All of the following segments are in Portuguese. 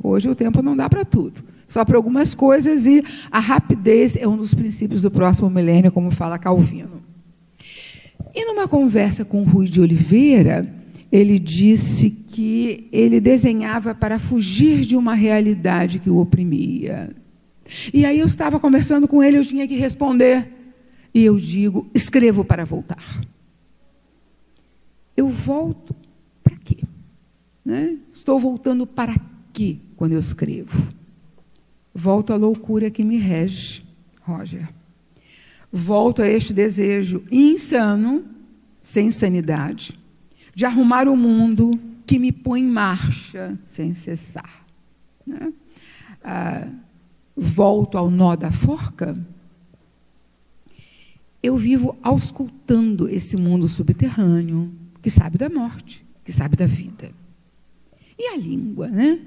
Hoje o tempo não dá para tudo, só para algumas coisas, e a rapidez é um dos princípios do próximo milênio, como fala Calvino. E numa conversa com Rui de Oliveira, ele disse que ele desenhava para fugir de uma realidade que o oprimia. E aí eu estava conversando com ele, eu tinha que responder, e eu digo, escrevo para voltar. Eu volto para quê? Né? Estou voltando para quê quando eu escrevo? Volto à loucura que me rege, Roger. Volto a este desejo insano, sem sanidade, de arrumar o mundo que me põe em marcha sem cessar. Né? Volto ao nó da forca. Eu vivo auscultando esse mundo subterrâneo, que sabe da morte, que sabe da vida. E a língua, né?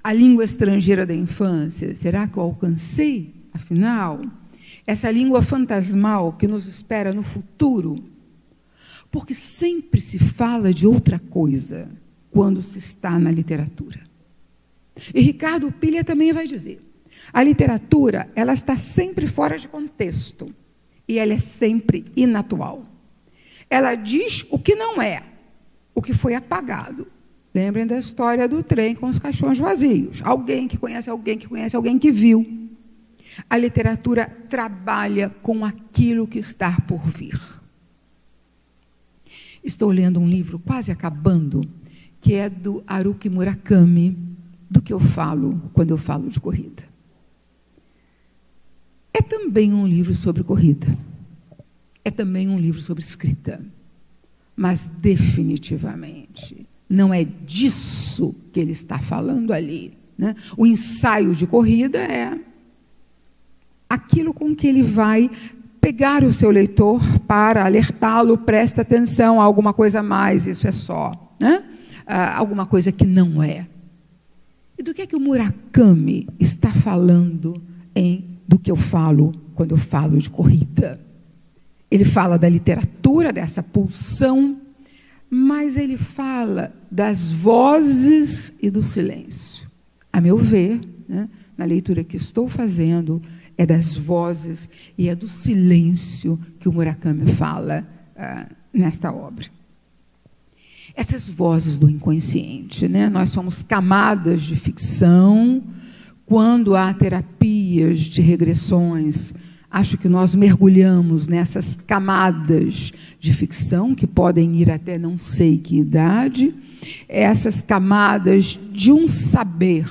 A língua estrangeira da infância, será que eu alcancei, afinal? Essa língua fantasmal que nos espera no futuro? Porque sempre se fala de outra coisa quando se está na literatura. E Ricardo Pilha também vai dizer, a literatura, ela está sempre fora de contexto, e ela é sempre inatual. Ela diz o que não é, o que foi apagado. Lembrem da história do trem com os caixões vazios. Alguém que conhece alguém que conhece alguém que viu. A literatura trabalha com aquilo que está por vir. Estou lendo um livro, quase acabando, que é do Haruki Murakami, do que eu falo quando eu falo de corrida. É também um livro sobre corrida. É também um livro sobre escrita. Mas, definitivamente, não é disso que ele está falando ali. Né? O ensaio de corrida é aquilo com que ele vai pegar o seu leitor para alertá-lo, presta atenção a alguma coisa a mais, isso é só. Né? Alguma coisa que não é. E do que é que o Murakami está falando do que eu falo quando eu falo de corrida? Ele fala da literatura, dessa pulsão, mas ele fala das vozes e do silêncio. A meu ver, né, na leitura que estou fazendo, é das vozes e é do silêncio que o Murakami fala nesta obra. Essas vozes do inconsciente, né? Nós somos camadas de ficção. Quando há terapias de regressões, acho que nós mergulhamos nessas camadas de ficção, que podem ir até não sei que idade, essas camadas de um saber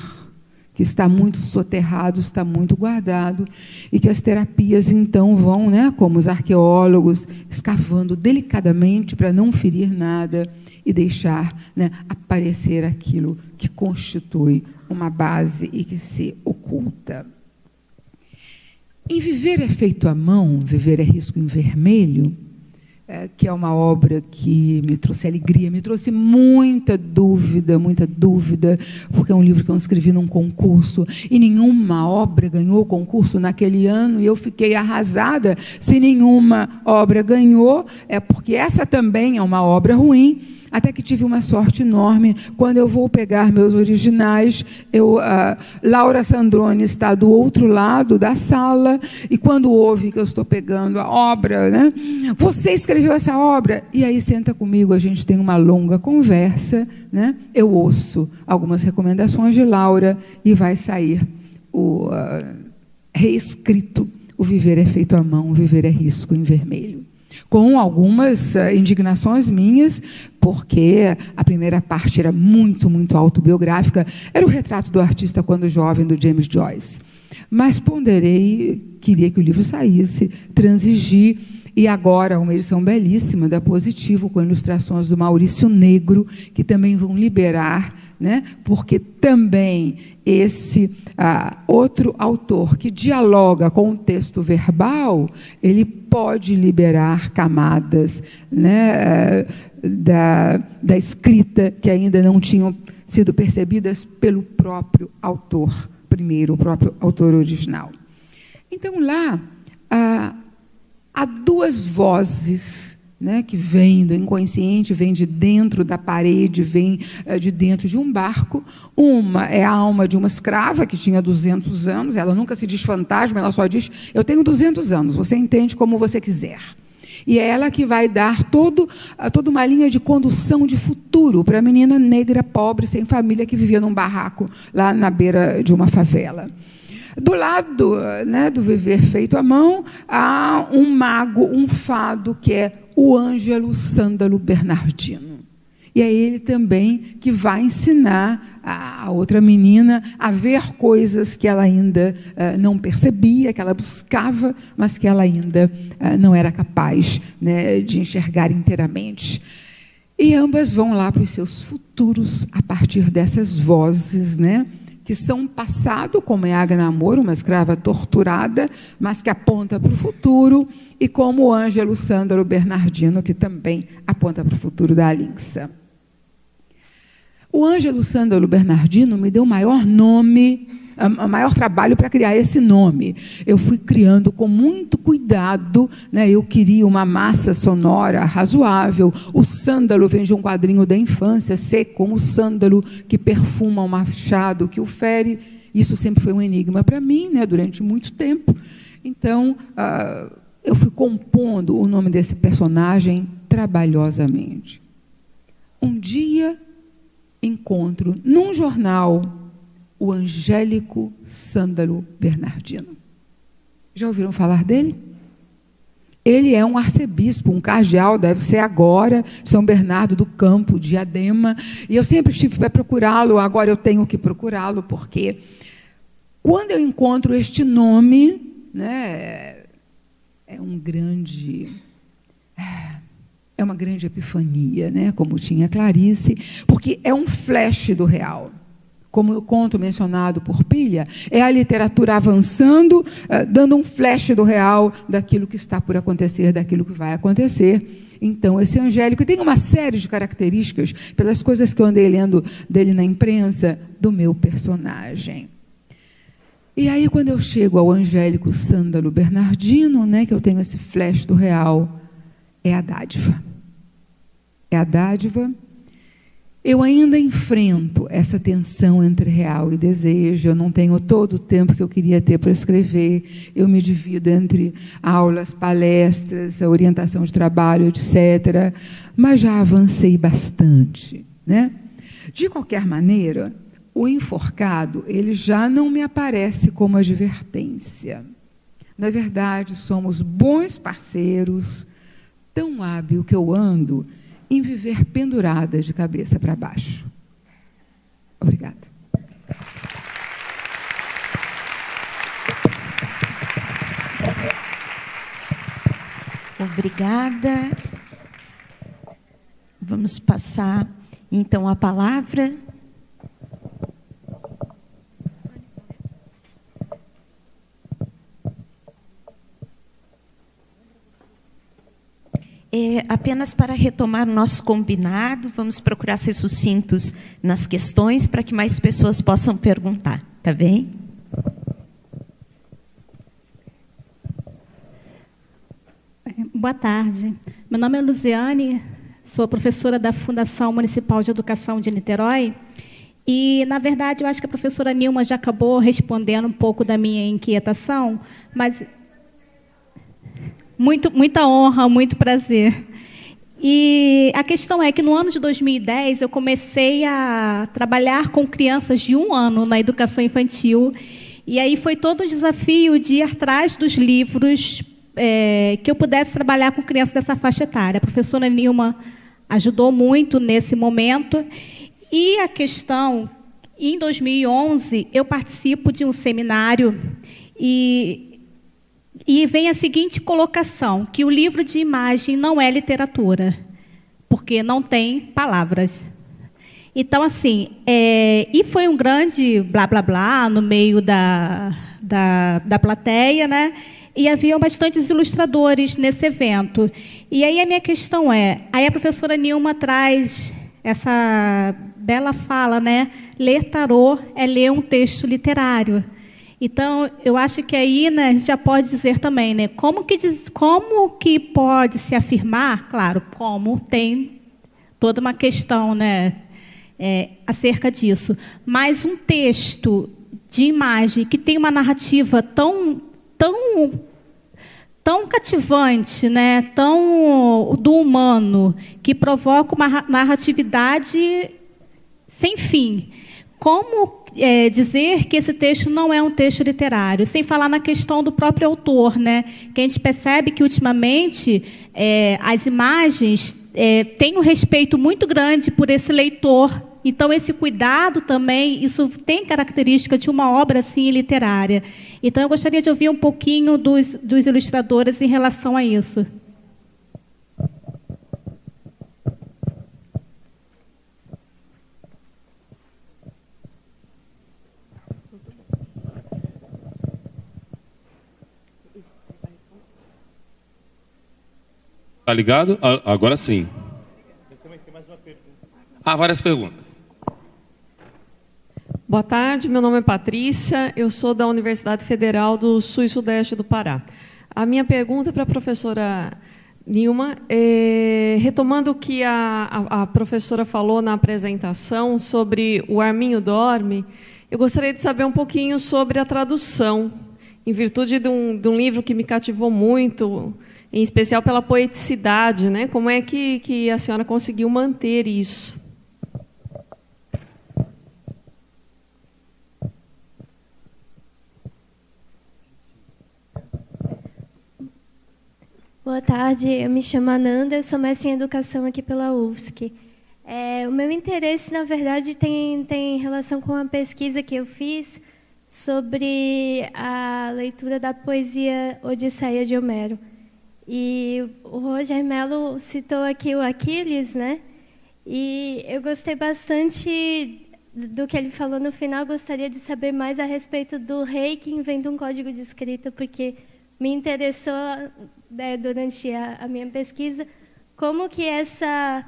que está muito soterrado, está muito guardado, e que as terapias, então, vão, né, como os arqueólogos, escavando delicadamente para não ferir nada e deixar, né, aparecer aquilo que constitui uma base e que se oculta. Em Viver é Feito à Mão, Viver é Risco em Vermelho, que é uma obra que me trouxe alegria, me trouxe muita dúvida, porque é um livro que eu escrevi num concurso, e nenhuma obra ganhou o concurso naquele ano, e eu fiquei arrasada. Se nenhuma obra ganhou, é porque essa também é uma obra ruim. Até que tive uma sorte enorme, quando eu vou pegar meus originais, Laura Sandrone está do outro lado da sala, e quando ouve que eu estou pegando a obra, né? Você escreveu essa obra? E aí senta comigo, a gente tem uma longa conversa, né? Eu ouço algumas recomendações de Laura, e vai sair o reescrito, o Viver é Feito à Mão, Viver é Risco em Vermelho. Com algumas indignações minhas, porque a primeira parte era muito autobiográfica, era o retrato do artista quando jovem, do James Joyce. Mas ponderei, queria que o livro saísse, transigi, e agora uma edição belíssima da Positivo, com ilustrações do Maurício Negro, que também vão liberar, né, porque também esse outro autor que dialoga com o texto verbal, ele pode liberar camadas, né, da escrita que ainda não tinham sido percebidas pelo próprio autor primeiro, o próprio autor original. Então, lá, há duas vozes né, que vem do inconsciente, vem de dentro da parede, vem de dentro de um barco. Uma é a alma de uma escrava que tinha 200 anos, ela nunca se diz fantasma, ela só diz, eu tenho 200 anos, você entende como você quiser. E é ela que vai dar toda uma linha de condução de futuro para a menina negra, pobre, sem família, que vivia num barraco lá na beira de uma favela. Do lado, né, do viver feito à mão, há um mago, um fado, que é o Ângelo Sândalo Bernardino. E é ele também que vai ensinar a outra menina a ver coisas que ela ainda não percebia, que ela buscava, mas que ela ainda não era capaz, né, de enxergar inteiramente. E ambas vão lá para os seus futuros a partir dessas vozes, né, que são um passado, como é Agna Amor, uma escrava torturada, mas que aponta para o futuro, e como o Ângelo Sândalo Bernardino, que também aponta para o futuro da Alinsa. O Ângelo Sândalo Bernardino me deu o maior nome, o maior trabalho para criar esse nome. Eu fui criando com muito cuidado, né? Eu queria uma massa sonora razoável. O sândalo vem de um quadrinho da infância, ser como o sândalo que perfuma o machado que o fere. Isso sempre foi um enigma para mim, né? Durante muito tempo. Então, eu fui compondo o nome desse personagem trabalhosamente. Um dia encontro num jornal o Angélico Sândalo Bernardino. Já ouviram falar dele? Ele é um arcebispo, um cardeal, deve ser agora, São Bernardo do Campo, Diadema, e eu sempre estive para procurá-lo, agora eu tenho que procurá-lo, porque quando eu encontro este nome, né, é uma grande epifania, né, como tinha Clarice, porque é um flash do real. Como o conto mencionado por Pilha, é a literatura avançando, dando um flash do real, daquilo que está por acontecer, daquilo que vai acontecer. Então, esse Angélico tem uma série de características, pelas coisas que eu andei lendo dele na imprensa, do meu personagem. E aí, quando eu chego ao Angélico Sândalo Bernardino, né, que eu tenho esse flash do real, é a dádiva. É a dádiva. Eu ainda enfrento essa tensão entre real e desejo, eu não tenho todo o tempo que eu queria ter para escrever, eu me divido entre aulas, palestras, a orientação de trabalho, etc., mas já avancei bastante, né? De qualquer maneira, o enforcado, ele já não me aparece como advertência. Na verdade, somos bons parceiros, tão hábil que eu ando em viver pendurada de cabeça para baixo. Obrigada. Obrigada. Vamos passar, então, a palavra. Apenas para retomar o nosso combinado, vamos procurar ser sucintos nas questões para que mais pessoas possam perguntar, tá bem? Boa tarde. Meu nome é Luziane, sou professora da Fundação Municipal de Educação de Niterói e, na verdade, eu acho que a professora Nilma já acabou respondendo um pouco da minha inquietação, mas... Muita honra, muito prazer. E a questão é que no ano de 2010 eu comecei a trabalhar com crianças de 1 ano na educação infantil. E aí foi todo um desafio de ir atrás dos livros que eu pudesse trabalhar com crianças dessa faixa etária. A professora Nilma ajudou muito nesse momento. E a questão, em 2011, eu participo de um seminário e vem a seguinte colocação, que o livro de imagem não é literatura, porque não tem palavras. Então, assim, e foi um grande blá, blá, blá no meio da plateia, né? E haviam bastantes ilustradores nesse evento. E aí a minha questão aí a professora Nilma traz essa bela fala, né? Ler tarô é ler um texto literário. Então, eu acho que aí, né, a gente já pode dizer também, né, como que pode se afirmar, claro, como tem toda uma questão, né, acerca disso, mas um texto de imagem que tem uma narrativa tão cativante, né, tão do humano, que provoca uma narratividade sem fim. Como dizer que esse texto não é um texto literário, sem falar na questão do próprio autor, né? Que a gente percebe que, ultimamente, as imagens têm um respeito muito grande por esse leitor. Então, esse cuidado também, isso tem característica de uma obra, assim, literária. Então, eu gostaria de ouvir um pouquinho dos ilustradores em relação a isso. Tá ligado? Agora sim. Várias perguntas. Boa tarde, meu nome é Patrícia, eu sou da Universidade Federal do Sul e Sudeste do Pará. A minha pergunta para a professora Nilma, retomando o que a professora falou na apresentação sobre o Arminho Dorme, eu gostaria de saber um pouquinho sobre a tradução, em virtude de um livro que me cativou muito, em especial pela poeticidade, né? Como é que a senhora conseguiu manter isso? Boa tarde, eu me chamo Ananda, eu sou mestre em Educação aqui pela UFSC. O meu interesse, na verdade, tem relação com a pesquisa que eu fiz sobre a leitura da poesia Odisseia de Homero. E o Roger Mello citou aqui o Aquiles, né? E eu gostei bastante do que ele falou no final, gostaria de saber mais a respeito do rei que inventa um código de escrita, porque me interessou, durante a minha pesquisa, como que essa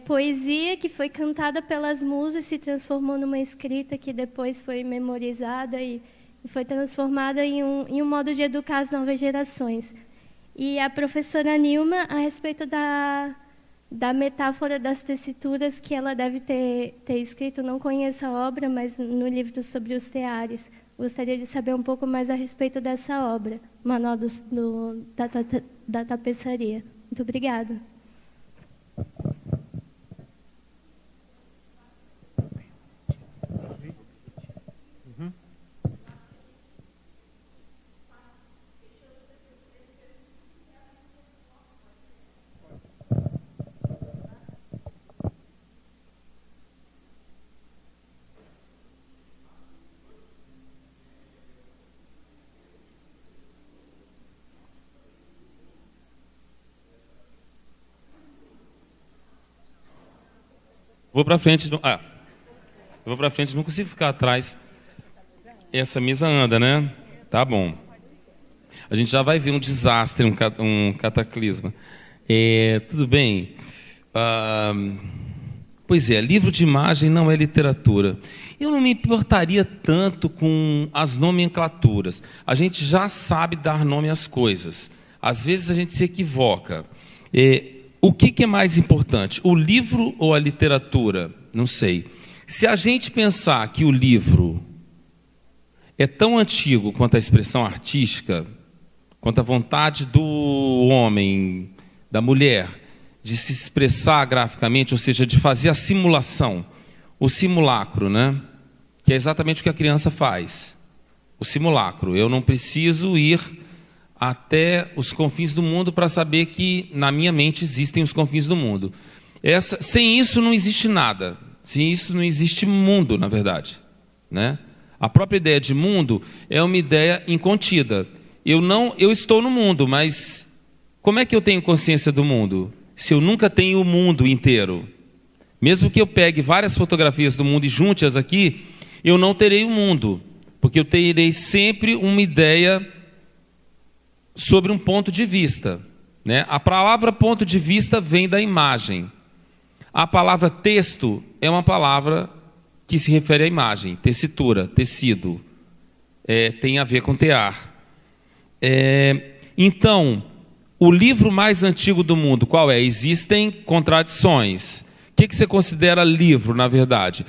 poesia que foi cantada pelas musas se transformou numa escrita que depois foi memorizada e foi transformada em um modo de educar as novas gerações. E a professora Nilma, a respeito da metáfora das tessituras que ela deve ter escrito, não conheço a obra, mas no livro sobre os teares. Gostaria de saber um pouco mais a respeito dessa obra, Manual da Tapeçaria. Muito obrigada. Vou para frente. Vou para frente, não consigo ficar atrás. Essa mesa anda, né? Tá bom. A gente já vai ver um desastre, um cataclisma. Tudo bem. Pois é, livro de imagem não é literatura. Eu não me importaria tanto com as nomenclaturas. A gente já sabe dar nome às coisas. Às vezes a gente se equivoca. O que é mais importante, o livro ou a literatura? Não sei. Se a gente pensar que o livro é tão antigo quanto a expressão artística, quanto a vontade do homem, da mulher, de se expressar graficamente, ou seja, de fazer a simulação, o simulacro, né? Que é exatamente o que a criança faz. O simulacro. Eu não preciso ir até os confins do mundo para saber que na minha mente existem os confins do mundo. Sem isso não existe nada. Sem isso não existe mundo, na verdade, né? A própria ideia de mundo é uma ideia incontida. Eu estou no mundo, mas como é que eu tenho consciência do mundo? Se eu nunca tenho o mundo inteiro. Mesmo que eu pegue várias fotografias do mundo e junte-as aqui, eu não terei o mundo, porque eu terei sempre uma ideia sobre um ponto de vista, né? A palavra ponto de vista vem da imagem. A palavra texto é uma palavra que se refere à imagem, tessitura, tecido. tem a ver com tear. Então, o livro mais antigo do mundo, qual é? Existem contradições. O que você considera livro, na verdade?